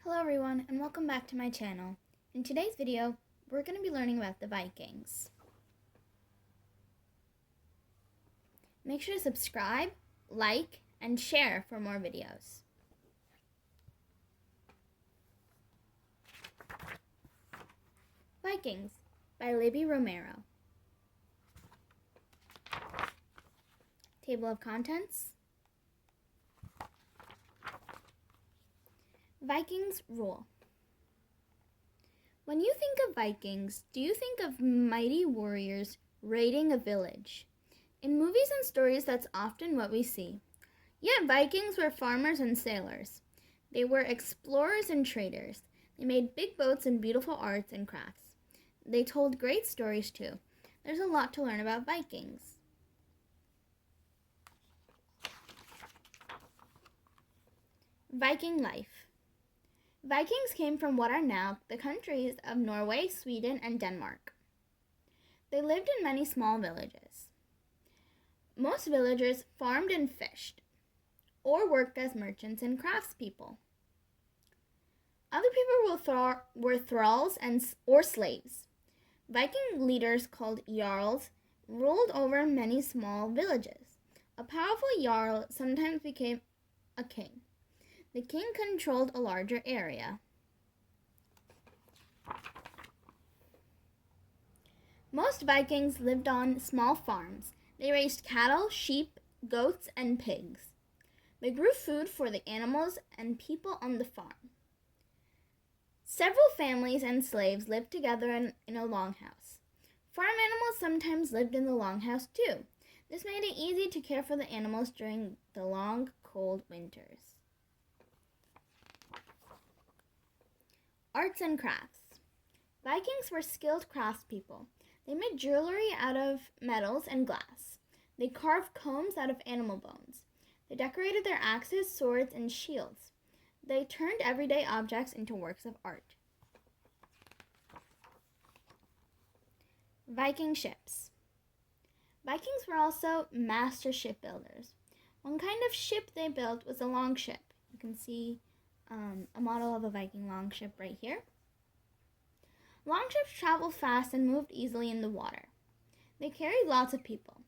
Hello everyone and welcome back to my channel. In today's video, we're going to be learning about the Vikings. Make sure to subscribe, like, and share for more videos. Vikings by Libby Romero. Table of contents. Vikings rule. When you think of Vikings, do you think of mighty warriors raiding a village? In movies and stories, that's often what we see. Yet Vikings were farmers and sailors. They were explorers and traders. They made big boats and beautiful arts and crafts. They told great stories too. There's a lot to learn about Vikings. Viking life. Vikings came from what are now the countries of Norway, Sweden, and Denmark. They lived in many small villages. Most villagers farmed and fished, or worked as merchants and craftspeople. Other people were thralls or slaves. Viking leaders called jarls ruled over many small villages. A powerful jarl sometimes became a king. The king controlled a larger area. Most Vikings lived on small farms. They raised cattle, sheep, goats, and pigs. They grew food for the animals and people on the farm. Several families and slaves lived together in a longhouse. Farm animals sometimes lived in the longhouse too. This made it easy to care for the animals during the long, cold winters. Arts and crafts. Vikings were skilled craftspeople. They made jewelry out of metals and glass. They carved combs out of animal bones. They decorated their axes, swords, and shields. They turned everyday objects into works of art. Viking ships. Vikings were also master shipbuilders. One kind of ship they built was a longship. You can see a model of a Viking longship right here. Longships traveled fast and moved easily in the water. They carried lots of people.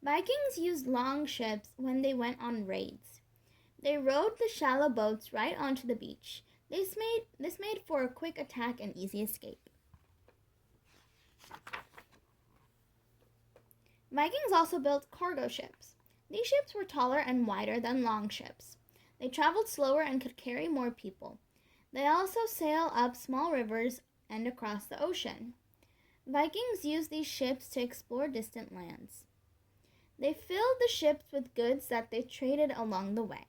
Vikings used longships when they went on raids. They rowed the shallow boats right onto the beach. This made for a quick attack and easy escape. Vikings also built cargo ships. These ships were taller and wider than longships. They traveled slower and could carry more people. They also sailed up small rivers and across the ocean. Vikings used these ships to explore distant lands. They filled the ships with goods that they traded along the way.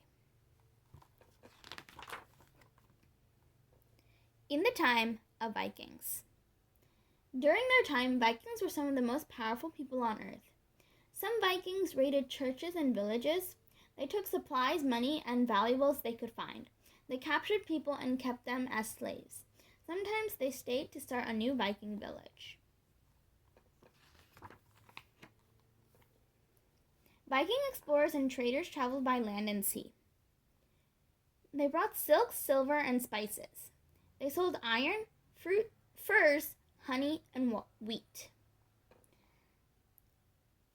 In the time of Vikings. During their time, Vikings were some of the most powerful people on earth. Some Vikings raided churches and villages. They took supplies, money, and valuables they could find. They captured people and kept them as slaves. Sometimes they stayed to start a new Viking village. Viking explorers and traders traveled by land and sea. They brought silk, silver, and spices. They sold iron, fruit, furs, honey, and wheat.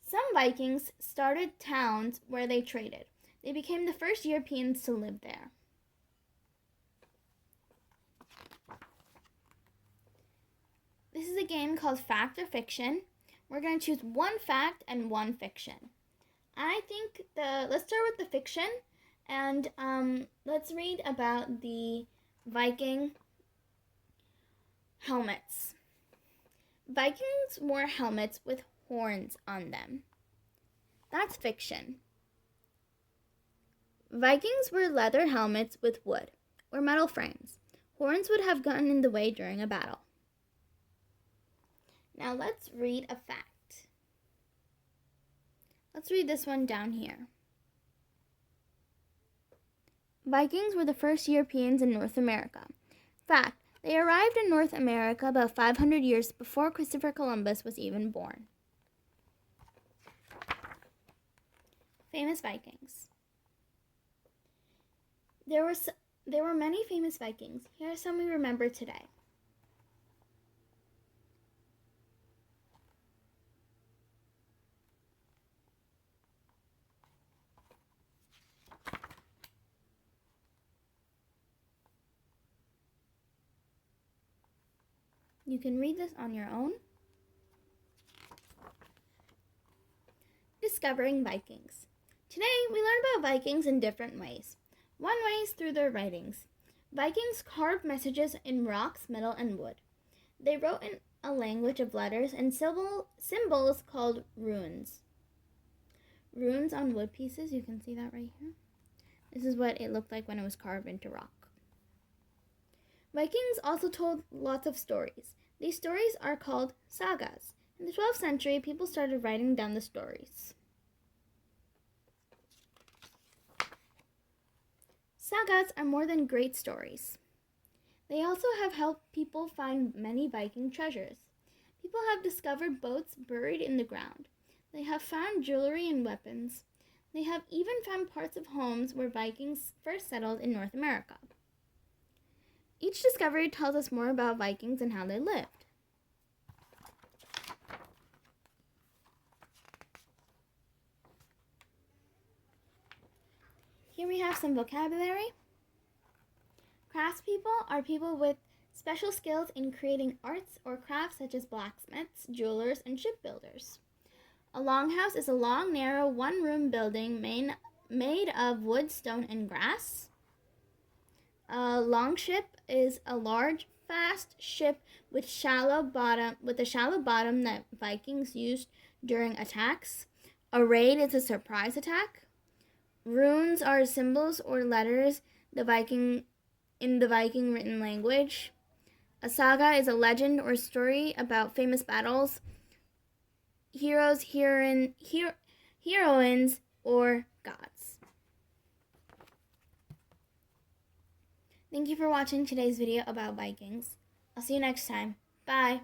Some Vikings started towns where they traded. They became the first Europeans to live there. This is a game called Fact or Fiction. We're going to choose one fact and one fiction. I think let's start with the fiction, and let's read about the Viking helmets. Vikings wore helmets with horns on them. That's fiction. Vikings wore leather helmets with wood or metal frames. Horns would have gotten in the way during a battle. Now let's read a fact. Let's read this one down here. Vikings were the first Europeans in North America. Fact, they arrived in North America about 500 years before Christopher Columbus was even born. Famous Vikings. There were There were many famous Vikings. Here are some we remember today. You can read this on your own. Discovering Vikings. Today, we learn about Vikings in different ways. One way is through their writings. Vikings carved messages in rocks, metal, and wood. They wrote in a language of letters and symbols called runes. Runes on wood pieces, you can see that right here. This is what it looked like when it was carved into rock. Vikings also told lots of stories. These stories are called sagas. In the 12th century, people started writing down the stories. Sagas are more than great stories. They also have helped people find many Viking treasures. People have discovered boats buried in the ground. They have found jewelry and weapons. They have even found parts of homes where Vikings first settled in North America. Each discovery tells us more about Vikings and how they lived. Here we have some vocabulary. Craftspeople are people with special skills in creating arts or crafts such as blacksmiths, jewelers, and shipbuilders. A longhouse is a long, narrow, one-room building made of wood, stone, and grass. A longship is a large, fast ship with a shallow bottom that Vikings used during attacks. A raid is a surprise attack. Runes are symbols or letters in the Viking written language. A saga is a legend or story about famous battles, heroes, heroines, or gods. Thank you for watching today's video about Vikings. I'll see you next time. Bye.